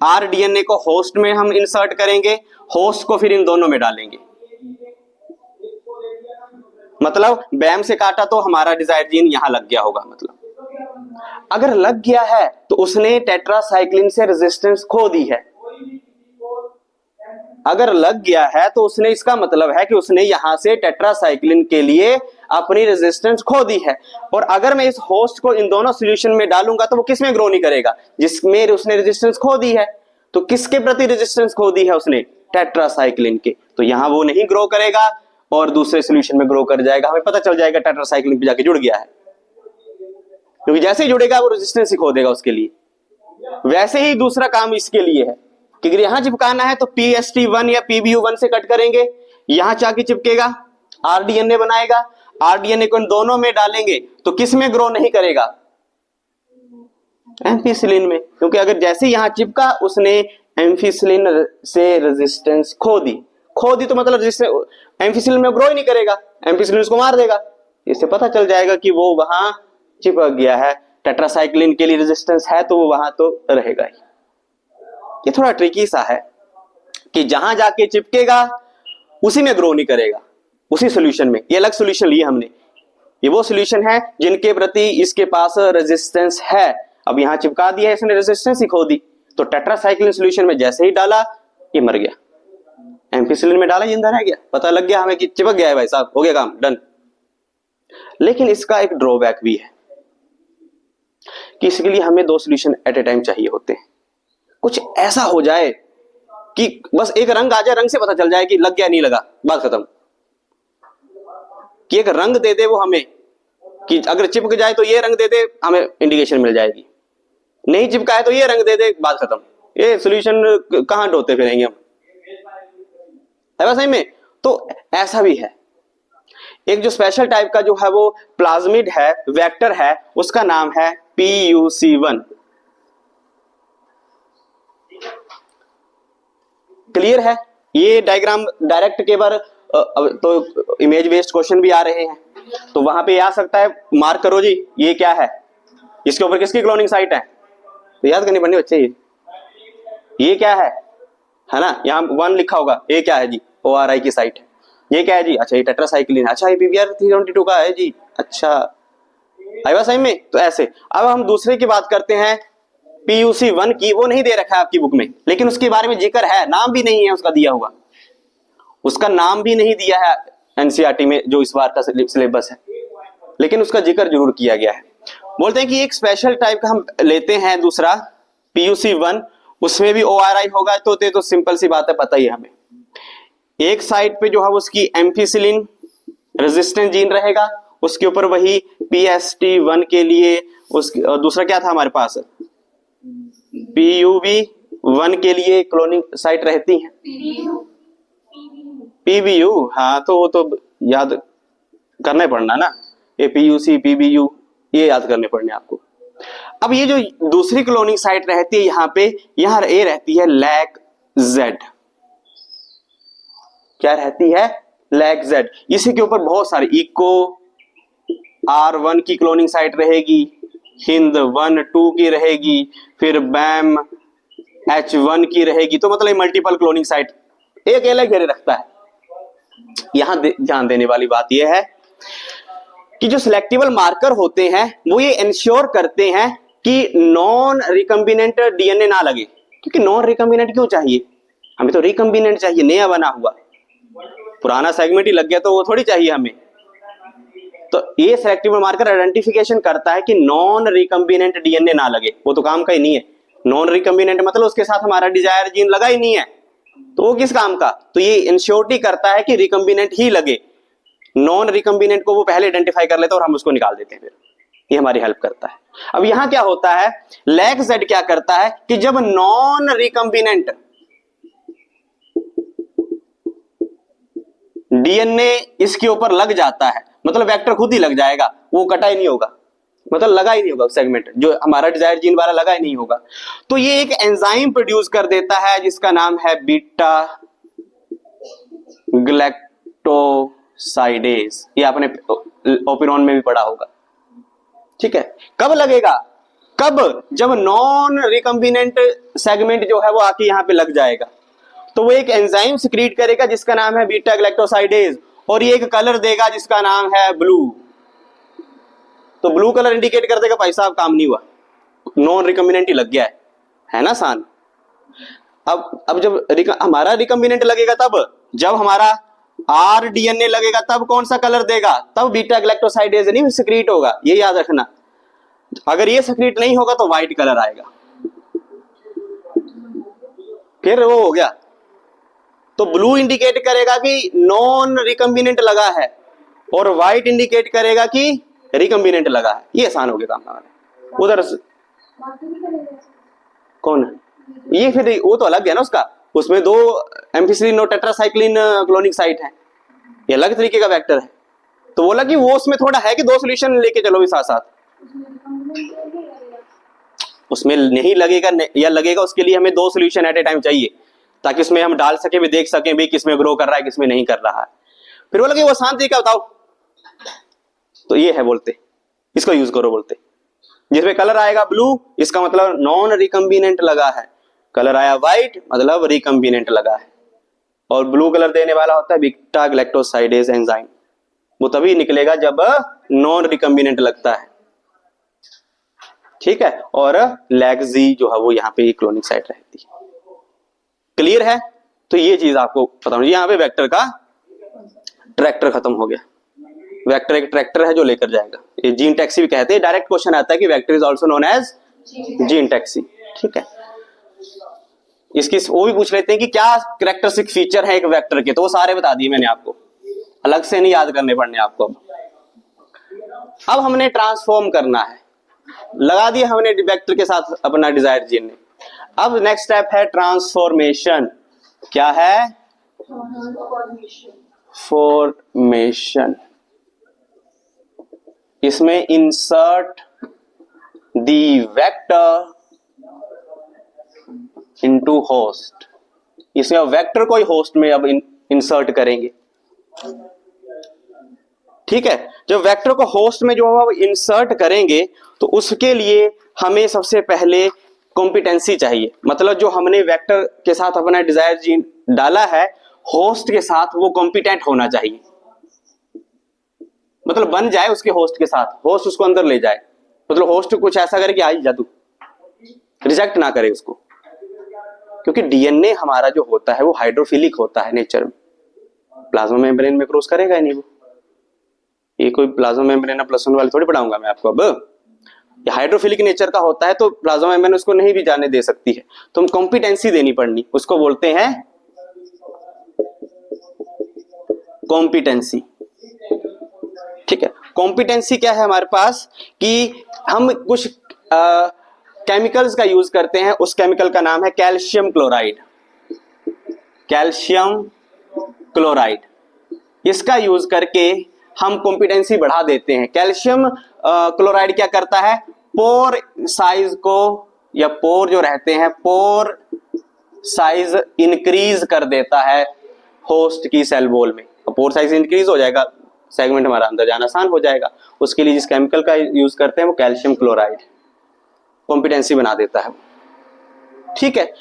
rDNA को होस्ट में हम इंसर्ट करेंगे, होस्ट को फिर इन दोनों में डालेंगे। मतलब BAM से काटा तो हमारा डिजायर जीन यहां लग गया होगा। मतलब अगर लग गया है तो उसने टेट्रासाइक्लिन से रेजिस्टेंस खो दी है, अगर लग गया है तो उसने, इसका मतलब है कि उसने यहां से टेट्रासाइक्लिन के लिए अपनी रेजिस्टेंस खो दी है। और अगर मैं इस होस्ट को इन दोनों सॉल्यूशन में डालूंगा तो वो किस में ग्रो नहीं करेगा, जिसमें उसने रेजिस्टेंस खो दी है। तो किसके प्रति रेजिस्टेंस खो दी है उसने, टेट्रासाइक्लिन के, तो यहां वो नहीं ग्रो करेगा और दूसरे सॉल्यूशन में ग्रो कर जाएगा। हमें पता चल जाएगा टेट्रासाइक्लिन पे जाके जुड़ गया है, क्योंकि जैसे ही जुड़ेगा वो रेजिस्टेंस ही खो देगा उसके लिए। वैसे ही दूसरा काम इसके लिए है कि अगर यहां चिपकाना है तो PST1 या PBU1 से कट करेंगे, यहां जाके चिपकेगा, RDNA बनाएगा, RDNA को इन दोनों में डालेंगे तो किस में ग्रो नहीं करेगा, एम्फिसिलिन में, क्योंकि अगर जैसे यहां चिपका उसने एम्फिसिलिन से रेजिस्टेंस खो दी तो मतलब एम्फिसिलिन में ग्रो ही नहीं करेगा, एम्फिसिलिन उसको मार देगा। इससे पता चल जाएगा कि वो वहां चिपक गया है, टेट्रासाइक्लिन के लिए रेजिस्टेंस है तो वो वहां तो रहेगा ही। ये थोड़ा ट्रिकी सा है कि जहां जाके चिपकेगा उसी में ग्रो नहीं करेगा, उसी सॉल्यूशन में। ये अलग सॉल्यूशन लिए हमने, ये वो सॉल्यूशन है जिनके प्रति इसके पास रेजिस्टेंस है। अब यहां चिपका दिया है इसने, रेजिस्टेंस ही खो दी, तो टेट्रासाइक्लिन सॉल्यूशन में जैसे ही डाला ये मर गया, एम्फिसिलिन में डाला जिंदा रह गया। पता लग गया हमें कि चिपक गया है भाई साहब, हो गया काम, डन। लेकिन इसका एक ड्रॉबैक भी है कि इसके लिए हमें 2 सॉल्यूशन एट ए टाइम चाहिए होते हैं। कुछ ऐसा हो जाए कि बस एक रंग आ जाए, रंग से पता चल जाए कि लग गया नहीं लगा, बात खत्म। कि एक रंग दे दे वो हमें, कि अगर चिपक जाए तो ये रंग दे दे, हमें इंडिकेशन मिल जाएगी। नहीं चिपका है तो ये रंग दे दे, बात खत्म। ये सॉल्यूशन कहां ढोते फिरेंगे हम, है बस सही में। तो ऐसा भी है, एक जो स्पेशल टाइप का जो है वो प्लाज्मिड है, वेक्टर है, उसका नाम है PUC1। क्लियर है? ये डायग्राम डायरेक्ट के बार तो इमेज बेस्ड क्वेश्चन भी आ रहे हैं, तो वहां पे आ सकता है, मार्क करो जी ये क्या है, इसके ऊपर किसकी क्लोनिंग साइट है, तो याद करनी पड़नी बच्चे। ये क्या है ना, यहाँ 1 लिखा होगा, ये क्या है जी, ORI की साइट है। ये क्या है जी, अच्छा ये टेट्रासाइक्लिन, अच्छा ये PBR 322 का है जी, अच्छा आया सही में। तो ऐसे अब हम दूसरे की बात करते हैं, PUC1 की, वो नहीं दे रखा है आपकी बुक में, लेकिन उसके बारे में जिक्र है, नाम भी नहीं है उसका दिया हुआ, उसका नाम भी नहीं दिया है NCERT में जो इस बार का सिलेबस है, लेकिन उसका जिक्र जरूर किया गया है। बोलते हैं कि एक स्पेशल टाइप का हम लेते हैं दूसरा PUC1, उसमें भी ORI होगा, तो सिंपल सी बात है, पता ही है हमें। एक साइड पे जो है उसकी एम्फिसिलिन रेजिस्टेंट जीन रहेगा, उसके ऊपर वही PST1 के लिए दूसरा क्या था हमारे पास, PUB1 के लिए क्लोनिंग साइट रहती है, PBU, हाँ तो वो तो याद करना पड़ना ना, ये PUC PBU ये याद करने पड़ने आपको। अब ये जो दूसरी क्लोनिंग साइट रहती है यहाँ पे, यहाँ ये रहती है LAC-Z। क्या रहती है, LAC-Z। इसी के ऊपर बहुत सारी इको R1 की क्लोनिंग साइट रहेगी, हिंद 1-2 की रहेगी, फिर BAM H1 की रहेगी, तो मतलब मल्टीपल क्लोनिंग साइट एक अलग घेरे रखता है। यहां ध्यान देने वाली बात यह है कि जो सिलेक्टिबल मार्कर होते हैं वो ये इंश्योर करते हैं कि नॉन रिकम्बिनेंट DNA ना लगे। क्योंकि नॉन रिकम्बिनेंट क्यों चाहिए, हमें तो रिकम्बिनेंट चाहिए, नया बना हुआ, पुराना सेगमेंट ही लग गया तो वो थोड़ी चाहिए हमें। तो ये सिलेक्टिबल मार्कर आइडेंटिफिकेशन करता है कि नॉन रिकम्बिनेंट DNA ना लगे, वो तो काम का ही नहीं है। नॉन रिकम्बिनेंट मतलब उसके साथ हमारा डिजायर जीन लगा ही नहीं है, तो वो किस काम का, तो ये इंश्योरिटी करता है कि रिकम्बिनेंट ही लगे। नॉन रिकम्बिनेंट को वो पहले आइडेंटिफाई कर लेते हैं और हम उसको निकाल देते हैं, फिर ये हमारी हेल्प करता है। अब यहां क्या होता है, LAC-Z क्या करता है कि जब नॉन रिकम्बिनेंट DNA इसके ऊपर लग जाता है, मतलब वेक्टर खुद ही लग जाएगा, वो कटा ही नहीं होगा, मतलब लगा ही नहीं होगा सेगमेंट, जो हमारा डिजायर जीन वाला लगा ही नहीं होगा, तो ये एक एंजाइम प्रोड्यूस कर देता है जिसका नाम है बीटा ग्लैक्टोसाइडेज। ये आपने ओपिरॉन में भी पढ़ा होगा, ठीक है। कब लगेगा, कब, जब नॉन रिकम्बिनेंट सेगमेंट जो है वो आके यहां पे लग जाएगा, तो वो एक एंजाइम सिक्रीट करेगा जिसका नाम है बीटा ग्लैक्टोसाइडेज, और ये एक कलर देगा जिसका नाम है ब्लू। तो ब्लू कलर इंडिकेट कर देगा भाई साहब काम नहीं हुआ, नॉन रिकम्बिनेंट ही लग गया है ना सान। अब जब हमारा रिकम्बिनेंट लगेगा तब, जब हमारा rDNA लगेगा तब कौन सा कलर देगा, तब बीटा गैलेक्टोसाइडेज नहीं सिक्रीट होगा, ये याद रखना। अगर ये सिक्रीट नहीं होगा तो व्हाइट कलर आएगा, फिर वो हो गया। तो ब्लू इंडिकेट करेगा कि नॉन रिकम्बिनेंट लगा है और व्हाइट इंडिकेट करेगा कि रिकम्बिनेंट लगा है। ये आसान हो गया काम हमारा। उधर कौन है ये, फिर वो तो अलग है ना उसका, उसमें 2 एम्फिसिलिन और टेट्रासाइक्लिन क्लोनिक साइट है, ये अलग तरीके का वेक्टर है। तो बोला कि वो उसमें थोड़ा है कि 2 सॉल्यूशन लेके चलो भी साथ साथ, उसमें नहीं लगेगा या लगेगा, उसके लिए हमें 2 सॉल्यूशन एट ए टाइम चाहिए, ताकि उसमें हम डाल सके भी, देख सके भी किसमें ग्रो कर रहा है किसमें नहीं कर रहा है। फिर बोला कि वो आसान तरीका बताओ, तो ये है बोलते, इसको यूज करो बोलते। जिसमें कलर आएगा ब्लू, इसका मतलब नॉन रिकम्बिनेंट लगा है, कलर आया व्हाइट मतलब रिकम्बिनेंट लगा है, और ब्लू कलर देने वाला होता है बीटा गैलेक्टोसाइडेज एंजाइम, वो तभी निकलेगा जब नॉन रिकम्बिनेंट लगता है, ठीक है। और लैगजी जो है वो यहाँ पे क्लोनिक साइट रहती है। क्लियर है? तो ये चीज आपको पता होनी, यहाँ पे वेक्टर का ट्रैक्टर खत्म हो गया। वेक्टर एक ट्रैक्टर है जो लेकर जाएगा, ये जीन टैक्सी भी कहते हैं। डायरेक्ट क्वेश्चन आता है कि vector is also known as gene taxi, ठीक है। इसकी वो भी पूछ लेते हैं कि क्या कैरेक्टरिस्टिक फीचर है एक वेक्टर के, तो वो सारे बता दिए मैंने आपको, अलग से नहीं याद करने पड़ने आपको। अब हमने ट्रांसफॉर्म करना है, लगा दिया हमने वेक्टर के साथ अपना डिजायर्ड जीन ने। अब नेक्स्ट स्टेप है ट्रांसफॉर्मेशन। क्या है? फॉर्मेशन। इसमें इंसर्ट दी वेक्टर इनटू होस्ट, इसमें अब वेक्टर को ही होस्ट में अब इंसर्ट करेंगे, ठीक है। जब वेक्टर को होस्ट में जो अब इंसर्ट करेंगे तो उसके लिए हमें सबसे पहले कॉम्पिटेंसी चाहिए, मतलब जो हमने वेक्टर के साथ अपना डिजायर जीन डाला है, होस्ट के साथ वो कॉम्पिटेंट होना चाहिए, मतलब बन जाए उसके होस्ट के साथ, होस्ट उसको अंदर ले जाए, मतलब होस्ट कुछ ऐसा करे कि आई जादू रिजेक्ट ना करे उसको, क्योंकि डीएनए हमारा जो होता है वो हाइड्रोफिलिक होता है नेचर में, प्लाज्मा मेम्ब्रेन में क्रॉस करेगा ही नहीं वो। ये कोई प्लाज्मा मेम्ब्रेन +1 वाली थोड़ी पढ़ाऊंगा मैं आपको, अब ये हाइड्रोफिलिक नेचर का होता है, तो प्लाज्मा मेम्ब्रेन उसको नहीं भी जाने दे सकती है, तो हम कॉम्पिटेंसी देनी पड़नी, उसको बोलते हैं कॉम्पिटेंसी, ठीक है। कॉम्पिटेंसी क्या है हमारे पास कि हम कुछ केमिकल्स का यूज करते हैं, उस केमिकल का नाम है कैल्शियम क्लोराइड। कैल्शियम क्लोराइड, इसका यूज करके हम कॉम्पिटेंसी बढ़ा देते हैं। कैल्शियम क्लोराइड क्या करता है? पोर साइज को, या पोर जो रहते हैं, पोर साइज इंक्रीज कर देता है होस्ट की सेल वॉल में। पोर साइज इंक्रीज हो जाएगा, सेगमेंट हमारा अंदर जाना आसान हो जाएगा। उसके लिए जिस केमिकल का यूज करते हैं वो कैल्शियम क्लोराइड, कॉम्पिटेंसी बना देता है, ठीक है।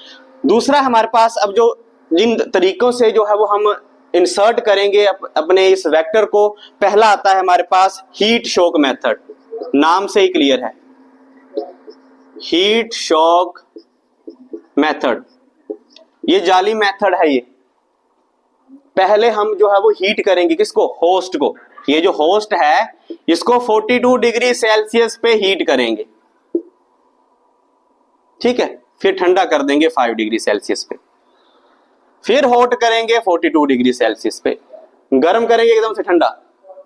दूसरा हमारे पास अब जो जिन तरीकों से जो है वो हम इंसर्ट करेंगे अपने इस वेक्टर को, पहला आता है हमारे पास हीट शॉक मेथड, नाम से ही क्लियर है, हीट शॉक मेथड। ये जाली मेथड है। ये पहले हम जो है वो हीट करेंगे किसको? होस्ट को। ये जो होस्ट है इसको 42 डिग्री सेल्सियस पे हीट करेंगे, ठीक है। फिर ठंडा कर देंगे 5 डिग्री सेल्सियस पे, फिर हॉट करेंगे 42 डिग्री सेल्सियस पे, गर्म करेंगे एकदम से ठंडा,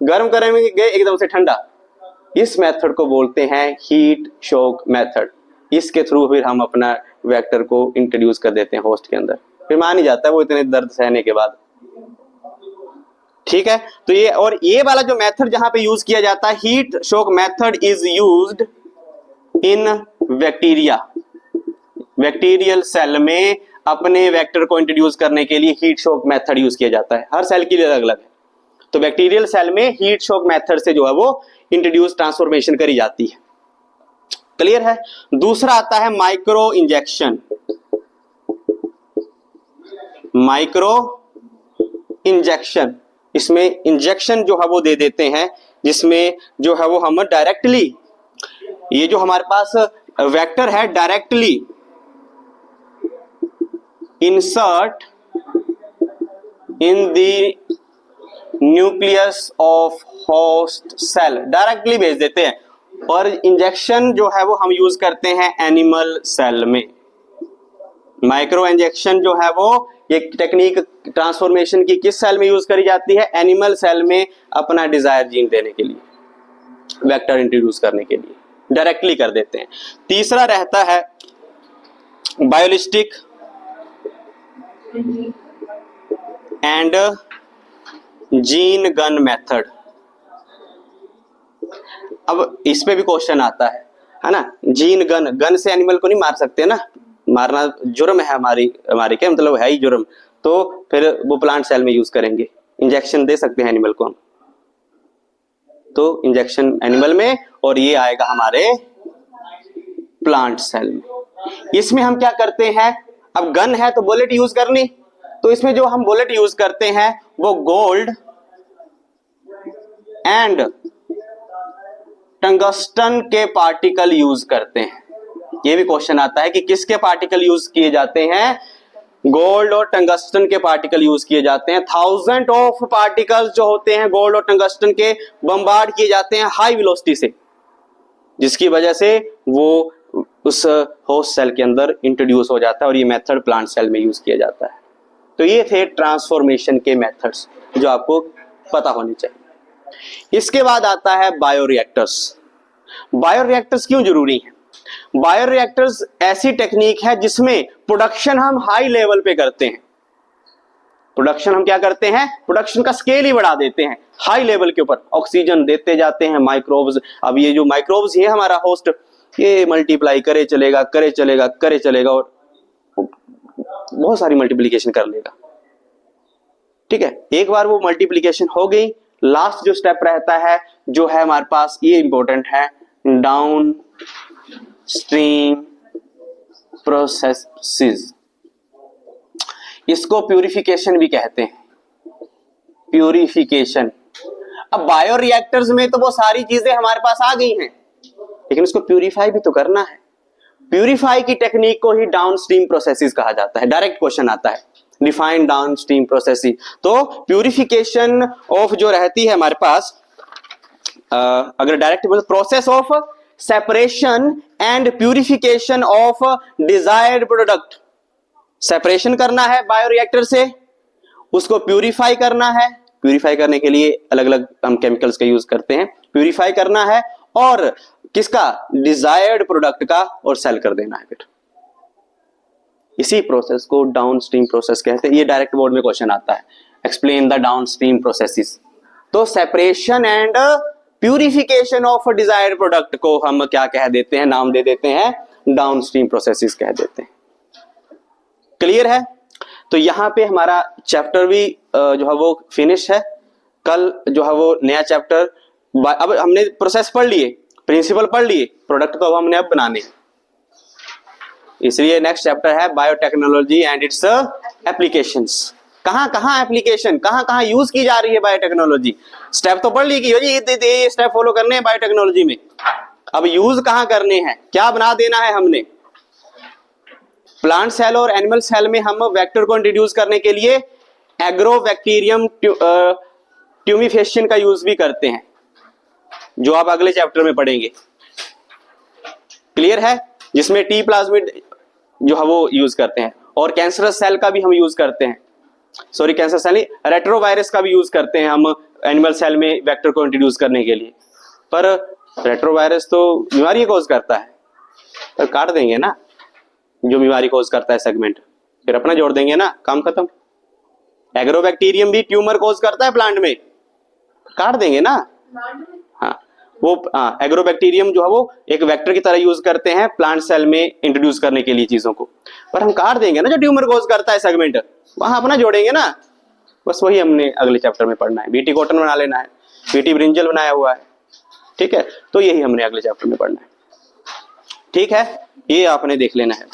गर्म करेंगे एकदम से ठंडा। इस मेथड को बोलते हैं हीट शॉक मेथड। इसके थ्रू फिर हम अपना वेक्टर को इंट्रोड्यूस कर देते हैं होस्ट के अंदर, फिर मान ही जाता है वो इतने दर्द सहने के बाद, ठीक है। तो ये और ये वाला जो मेथड जहां पे यूज किया जाता है, heat shock method is used in bacteria. Bacterial cell में अपने वेक्टर को इंट्रोड्यूस करने के लिए हीट शॉक मेथड यूज किया जाता है, हर सेल के लिए अलग अलग है। तो बैक्टीरियल सेल में हीट शॉक मेथड से जो है वो इंट्रोड्यूस ट्रांसफॉर्मेशन करी जाती है, क्लियर है। दूसरा आता है माइक्रो इंजेक्शन। माइक्रो इंजेक्शन, इसमें इंजेक्शन जो है वो दे देते हैं, जिसमें जो है वो हम डायरेक्टली, ये जो हमारे पास वेक्टर है directly insert in the nucleus of host cell, directly भेज देते हैं। और इंजेक्शन जो है वो हम यूज करते हैं एनिमल सेल में। माइक्रो इंजेक्शन जो है वो एक टेक्निक ट्रांसफॉर्मेशन की किस सेल में यूज करी जाती है? एनिमल सेल में, अपना डिजायर जीन देने के लिए, वेक्टर इंट्रोड्यूस करने के लिए डायरेक्टली कर देते हैं। तीसरा रहता है biolistic and gene gun method. अब इस पे भी क्वेश्चन आता है ना। जीन गन, गन से एनिमल को नहीं मार सकते ना, मारना जुर्म है हमारी क्या मतलब है ही जुर्म। तो फिर वो प्लांट सेल में यूज करेंगे, इंजेक्शन दे सकते हैं एनिमल को हम, तो इंजेक्शन एनिमल में, और ये आएगा हमारे प्लांट सेल में। इसमें हम क्या करते हैं, अब गन है तो बुलेट यूज करनी, तो इसमें जो हम बुलेट यूज करते हैं वो गोल्ड एंड टंगस्टन के पार्टिकल यूज करते हैं। ये भी क्वेश्चन आता है कि किसके पार्टिकल यूज किए जाते हैं? गोल्ड और टंगस्टन के पार्टिकल यूज किए जाते हैं। 1000 ऑफ पार्टिकल्स जो होते हैं गोल्ड और टंगस्टन के, बम्बार्ड किए जाते हैं हाई वेलोसिटी से, जिसकी वजह से वो उस होस्ट सेल के अंदर इंट्रोड्यूस हो जाता है, और ये मेथड प्लांट सेल में यूज किया जाता है। तो ये थे ट्रांसफॉर्मेशन के मेथड्स जो आपको पता होने चाहिए। इसके बाद आता है बायोरिएक्टर्स। बायोरिएक्टर्स क्यों जरूरी है? बायोरिएक्टर्स ऐसी टेक्निक है जिसमें प्रोडक्शन हम हाई लेवल पे करते हैं। प्रोडक्शन हम क्या करते हैं? प्रोडक्शन का स्केल ही बढ़ा देते हैं हाई लेवल के ऊपर, ऑक्सीजन देते जाते हैं, माइक्रोब्स। अब ये जो माइक्रोब्स है हमारा होस्ट, ये मल्टीप्लाई करे चलेगा करे चलेगा करे चलेगा, और बहुत सारी मल्टीप्लिकेशन कर लेगा। ठीक है, एक बार वो मल्टीप्लिकेशन हो गई, लास्ट जो स्टेप रहता है जो है हमारे पास, ये इंपॉर्टेंट है, डाउन स्ट्रीम प्रोसेसेस। इसको प्यूरिफिकेशन भी कहते हैं, प्यूरिफिकेशन। अब बायोरिएक्टर्स में तो वो सारी चीजें हमारे पास आ गई हैं, लेकिन उसको प्यूरिफाई भी तो करना है। प्यूरिफाई की टेक्निक को ही डाउनस्ट्रीम प्रोसेसेस कहा जाता है। डायरेक्ट क्वेश्चन आता है, डिफाइन डाउनस्ट्रीम प्रोसेसेस। तो प्यूरिफिकेशन ऑफ जो रहती है हमारे पास, अगर direct process of separation and purification of desired product. Separation करना है बायोरिएक्टर से, उसको प्यूरिफाई करना है। प्यूरिफाई करने के लिए अलग अलग हम केमिकल्स का यूज करते हैं। प्यूरिफाई करना है और किसका? डिजायर्ड प्रोडक्ट का, और सेल कर देना है। फिर इसी प्रोसेस को डाउनस्ट्रीम प्रोसेस कहते हैं। ये डायरेक्ट बोर्ड में क्वेश्चन आता है, एक्सप्लेन द डाउनस्ट्रीम प्रोसेसेस। तो separation and purification of desired product को हम क्या कह देते हैं? नाम दे देते हैं डाउनस्ट्रीम प्रोसेसेस कह देते हैं। क्लियर है? तो यहां पे हमारा चैप्टर भी जो है वो फिनिश है। कल जो है वो नया चैप्टर, अब हमने प्रोसेस पढ़ लिए, प्रिंसिपल पढ़ लिए, प्रोडक्ट तो अब हमने अब बनाने, इसलिए नेक्स्ट चैप्टर है बायोटेक्नोलॉजी एंड इट्स एप्लीकेशंस। कहां कहां एप्लीकेशन, कहां कहां यूज की जा रही है बायोटेक्नोलॉजी। स्टेप तो पढ़ ली कि ये स्टेप फॉलो करने हैं बायोटेक्नोलॉजी में, अब यूज कहां करने हैं, क्या बना देना है हमने। प्लांट सेल और एनिमल सेल में हम वेक्टर को इंट्रोड्यूस करने के लिए एग्रोबैक्टीरियम ट्यूमिफेशन का यूज भी करते हैं, जो आप अगले चैप्टर में पढ़ेंगे। क्लियर है? जिसमें टी प्लाज्मिड जो है वो यूज करते हैं, और कैंसरस सेल का भी हम यूज करते हैं, सॉरी कैंसर सेल नहीं, रेट्रोवायरस का भी यूज करते हैं हम एनिमल सेल में वेक्टर को इंट्रोड्यूस करने के लिए। पर रेट्रोवायरस तो बीमारी कॉज करता है, पर काट देंगे ना जो बीमारी कॉज करता है सेगमेंट, फिर अपना जोड़ देंगे ना, काम खत्म। एग्रोबैक्टीरियम भी ट्यूमर कॉज करता है प्लांट में, काट देंगे ना। हाँ, वो एग्रोबैक्टीरियम जो है वो एक वेक्टर की तरह यूज करते हैं प्लांट सेल में इंट्रोड्यूस करने के लिए चीजों को, पर हम काट देंगे ना जो ट्यूमर कॉज करता है सेगमेंट, वहां अपना जोड़ेंगे ना। बस वही हमने अगले चैप्टर में पढ़ना है। बीटी कॉटन बना लेना है, बीटी ब्रिंजल बनाया हुआ है, ठीक है, तो यही हमने अगले चैप्टर में पढ़ना है। ठीक है, ये आपने देख लेना है।